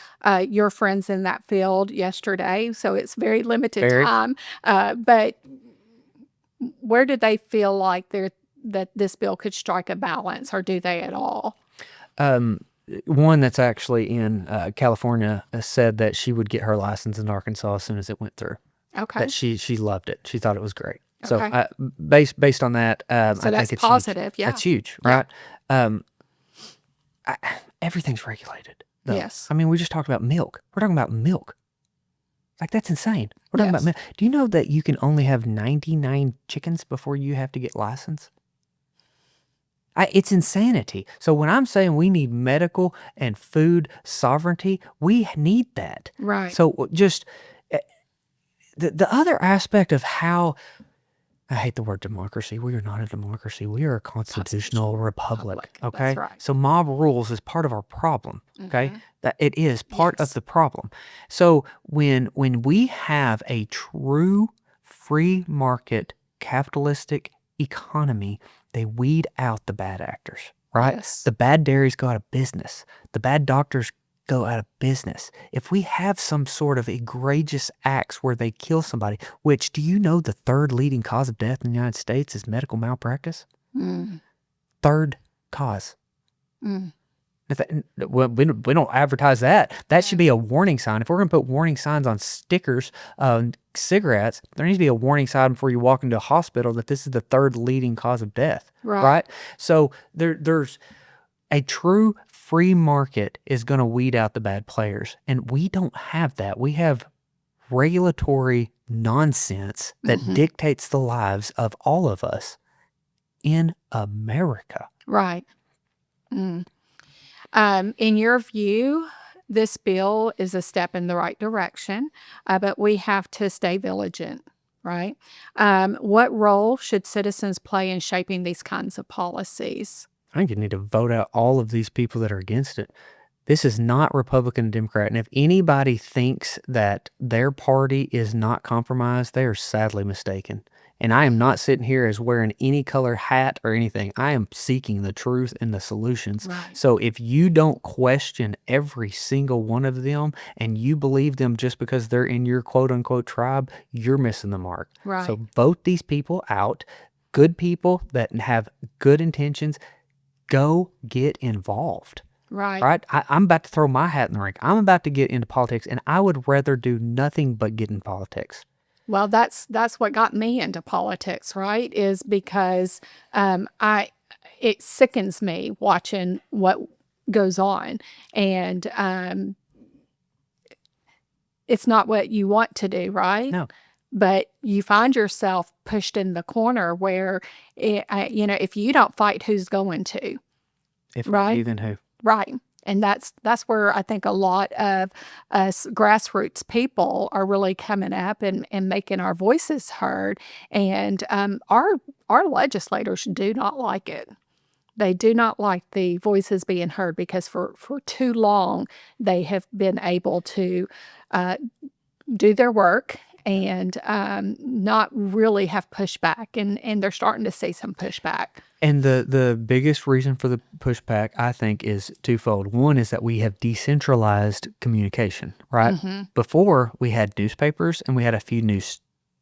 your friends in that field yesterday. So it's very limited Very. time. But where do they feel like that this bill could strike a balance, or do they at all? One that's actually in California said that she would get her license in Arkansas as soon as it went through. Okay. That she loved it. She thought it was great. Okay. So based on that, So I that's think it's positive. huge. Yeah. That's huge, Yeah. right? Everything's regulated, though. Yes. I mean, we just talked about milk. We're talking about milk. Like, that's insane. We're talking about Yes. milk. Do you know that you can only have 99 chickens before you have to get licensed? It's insanity. So when I'm saying we need medical and food sovereignty, we need that. Right. So just the other aspect of how, I hate the word democracy. We are not a democracy. We are a constitutional republic. That's Okay. right. So mob rules is part of our problem. Okay. That it is part Yes. of the problem. So when we have a true free market capitalistic economy, they weed out the bad actors, right? Yes. The bad dairies go out of business. The bad doctors go out of business. If we have some sort of egregious acts where they kill somebody, which, do you know the third leading cause of death in the United States is medical malpractice? Third cause. We don't advertise that. That should be a warning sign. If we're going to put warning signs on stickers on cigarettes, there needs to be a warning sign before you walk into a hospital that this is the third leading cause of death. Right? So there's a true free market is going to weed out the bad players. And we don't have that. We have regulatory nonsense that dictates the lives of all of us in America. Right. In your view, this bill is a step in the right direction, but we have to stay vigilant, right? What role should citizens play in shaping these kinds of policies? I think you need to vote out all of these people that are against it. This is not Republican and Democrat. And if anybody thinks that their party is not compromised, they are sadly mistaken. And I am not sitting here as wearing any color hat or anything. I am seeking the truth and the solutions. Right. So if you don't question every single one of them and you believe them just because they're in your quote unquote tribe, you're missing the mark. Right. So vote these people out. Good people that have good intentions, go get involved. Right. Right? I'm about to throw my hat in the ring. I'm about to get into politics, and I would rather do nothing but get in politics. Well, that's what got me into politics, right? Is because it sickens me watching what goes on, and it's not what you want to do, right? No. But you find yourself pushed in the corner where, if you don't fight, who's going to? If Right. you, then who? Right. And that's where I think a lot of us grassroots people are really coming up and making our voices heard. And our legislators do not like it. They do not like the voices being heard because for too long they have been able to do their work and not really have pushback. And they're starting to see some pushback. And the biggest reason for the pushback, I think, is twofold. One is that we have decentralized communication, right? Before, we had newspapers and we had a few news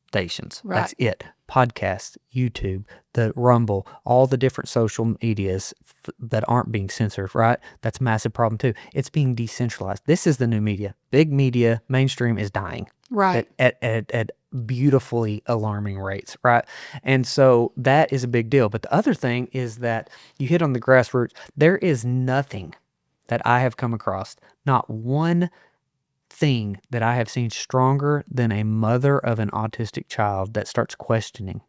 stations. Right. That's it. Podcasts, YouTube, the Rumble, all the different social medias that aren't being censored, right? That's a massive problem too. It's being decentralized. This is the new media. Big media, mainstream is dying Right. at beautifully alarming rates, right? And so that is a big deal. But the other thing is that you hit on the grassroots. There is nothing that I have come across, not one thing that I have seen stronger than a mother of an autistic child that starts questioning.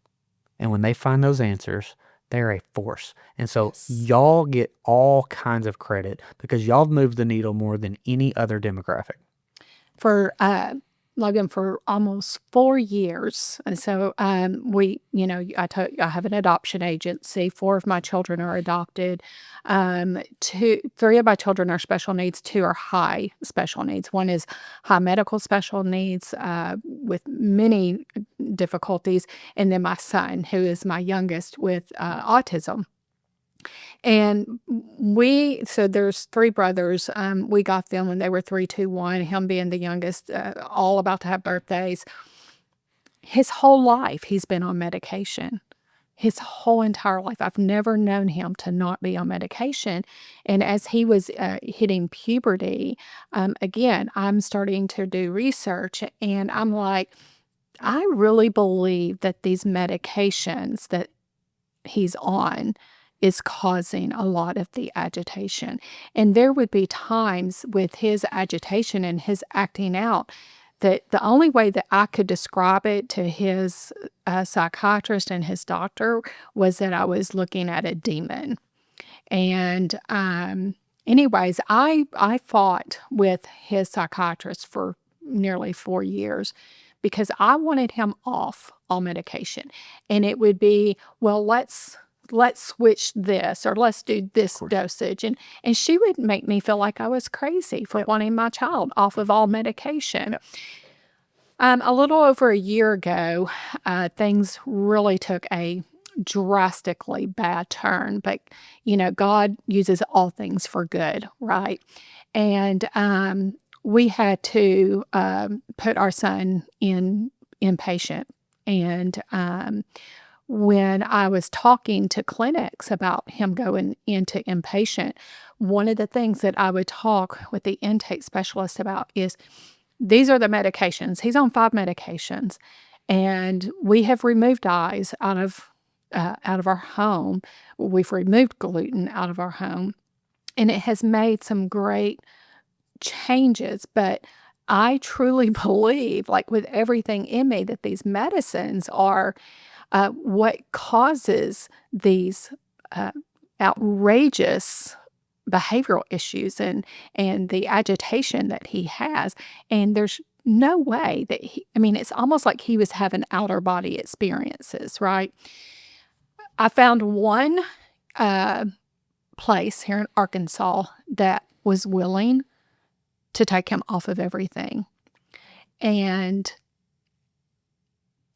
And when they find those answers, they're a force. And so Yes. y'all get all kinds of credit because y'all move the needle more than any other demographic. For Logan, for almost 4 years. And so I have an adoption agency. 4 of my children are adopted. 3 of my children are special needs. 2 are high special needs. One is high medical special needs with many difficulties, and then my son, who is my youngest, with autism. And so there's 3 brothers. We got them when they were 3, 2, 1, him being the youngest, all about to have birthdays. His whole life, he's been on medication. His whole entire life. I've never known him to not be on medication. And as he was hitting puberty, again, I'm starting to do research, and I'm like, I really believe that these medications that he's on is causing a lot of the agitation. And there would be times with his agitation and his acting out that the only way that I could describe it to his psychiatrist and his doctor was that I was looking at a demon. And anyways, I fought with his psychiatrist for nearly 4 years because I wanted him off all medication. And it would be, well, let's switch this, or let's do this dosage. And she would make me feel like I was crazy for wanting my child off of all medication. A little over a year ago, things really took a drastically bad turn, but God uses all things for good, right? And we had to put our son in inpatient. And when I was talking to clinics about him going into inpatient, one of the things that I would talk with the intake specialist about is, these are the medications. He's on 5 medications, and we have removed dyes out of our home. We've removed gluten out of our home, and it has made some great changes. But I truly believe, like with everything in me, that these medicines are what causes these outrageous behavioral issues and the agitation that he has. And there's no way that it's almost like he was having outer body experiences, right? I found one place here in Arkansas that was willing to take him off of everything. And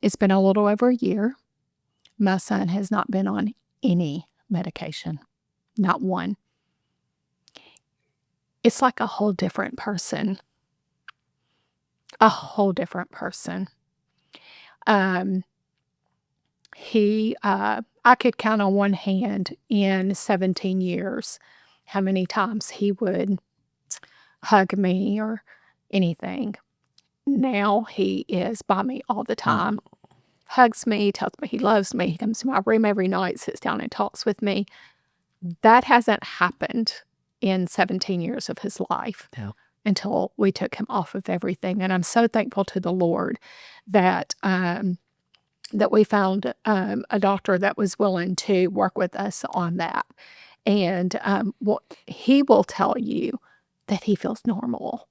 it's been a little over a year. My son has not been on any medication, not one. It's like a whole different person. A whole different person. I could count on one hand in 17 years how many times he would hug me or anything. Now he is by me all the time. Hugs me, tells me he loves me. He comes to my room every night, sits down and talks with me. That hasn't happened in 17 years of his life until we took him off of everything. And I'm so thankful to the Lord that that we found a doctor that was willing to work with us on that. And he will tell you that he feels normal.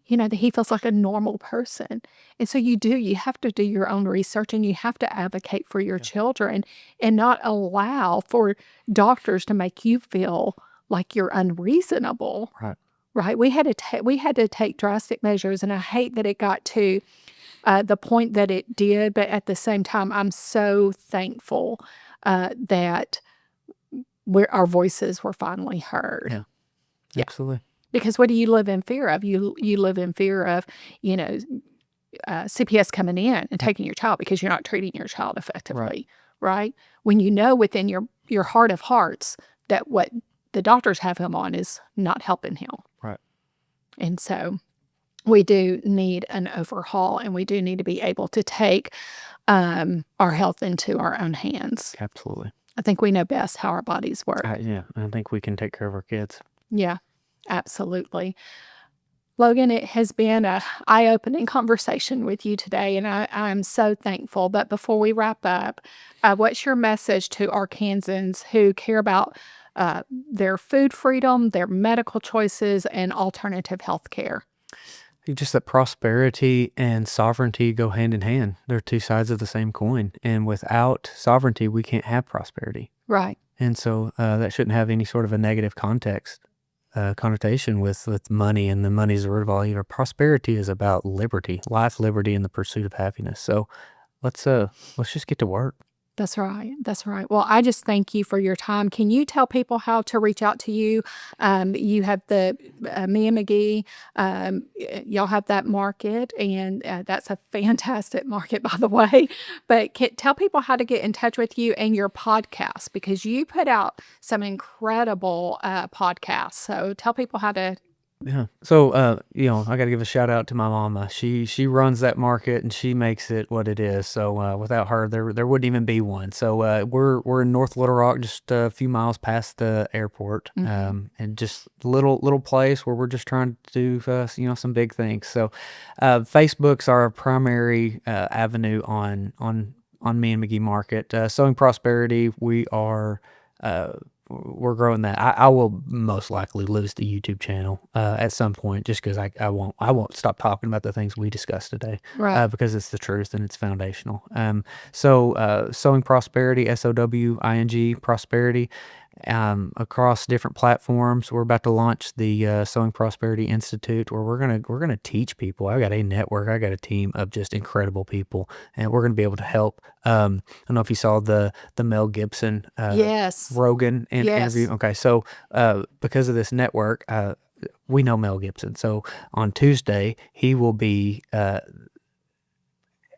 That he feels like a normal person. And so you have to do your own research, and you have to advocate for your children and not allow for doctors to make you feel like you're unreasonable. Right? We had to take drastic measures, and I hate that it got to the point that it did, but at the same time, I'm so thankful that our voices were finally heard. Yeah, absolutely. Because what do you live in fear of? You live in fear of, CPS coming in and taking your child because you're not treating your child Right. effectively, right? When you know within your heart of hearts that what the doctors have him on is not helping him. Right. And so we do need an overhaul, and we do need to be able to take our health into our own hands. Absolutely. I think we know best how our bodies work. Yeah, I think we can take care of our kids. Yeah, absolutely. Logan, it has been a eye-opening conversation with you today, and I'm so thankful. But before we wrap up, what's your message to Arkansans who care about their food freedom, their medical choices, and alternative health care? Just that prosperity and sovereignty go hand in hand. They're two sides of the same coin. And without sovereignty, we can't have prosperity. Right. And so that shouldn't have any sort of a negative connotation with money, and the money's the root of all evil. Prosperity is about liberty, life, liberty, and the pursuit of happiness. So let's just get to work. That's right. That's right. Well, I just thank you for your time. Can you tell people how to reach out to you? You have the Me McGee. Y'all have that market, and that's a fantastic market, by the way. But tell people how to get in touch with you and your podcast, because you put out some incredible podcasts. So tell people how to. Yeah. So, I got to give a shout out to my mama. She runs that market, and she makes it what it is. So, without her, there wouldn't even be one. So, we're in North Little Rock, just a few miles past the airport, and just little place where we're just trying to do some big things. So, Facebook's our primary avenue on Me McGee Market. Sowing Prosperity, we're growing that. I will most likely lose the YouTube channel at some point, just because I won't stop talking about the things we discussed today, Right. because it's the truth and it's foundational. So Sowing Prosperity, SOWING Prosperity, across different platforms. We're about to launch the Sowing Prosperity Institute, where we're gonna teach people. I got a network. I got a team of just incredible people, and we're gonna be able to help. I don't know if you saw the Mel Gibson Yes. Rogan Yes. interview. Okay, so because of this network, we know Mel Gibson. So on Tuesday, he will be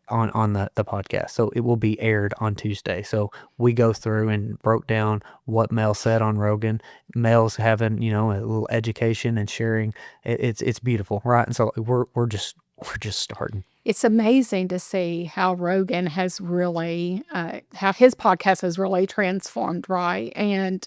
on the podcast. So it will be aired on Tuesday. So we go through and broke down what Mel said on Rogan. Mel's having, a little education and sharing. It's beautiful, right? And so we're just starting. It's amazing to see how Rogan has really, how his podcast has really transformed, right? And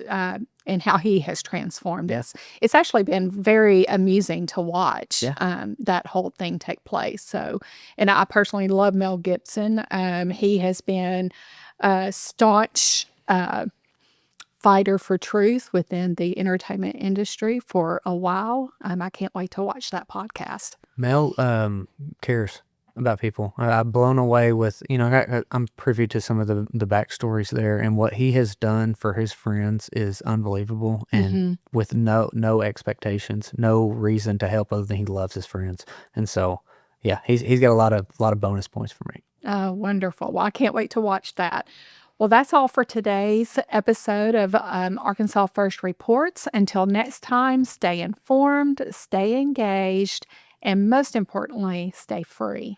how he has transformed us. It's actually been very amusing to watch that whole thing take place. So, and I personally love Mel Gibson. He has been a staunch fighter for truth within the entertainment industry for a while. I can't wait to watch that podcast. Mel cares about people. I'm blown away with, I'm privy to some of the backstories there, and what he has done for his friends is unbelievable, and with no expectations, no reason to help other than he loves his friends. And so, yeah, he's got a lot of bonus points for me. Oh, wonderful. Well, I can't wait to watch that. Well, that's all for today's episode of Arkansas First Reports. Until next time, stay informed, stay engaged, and most importantly, stay free.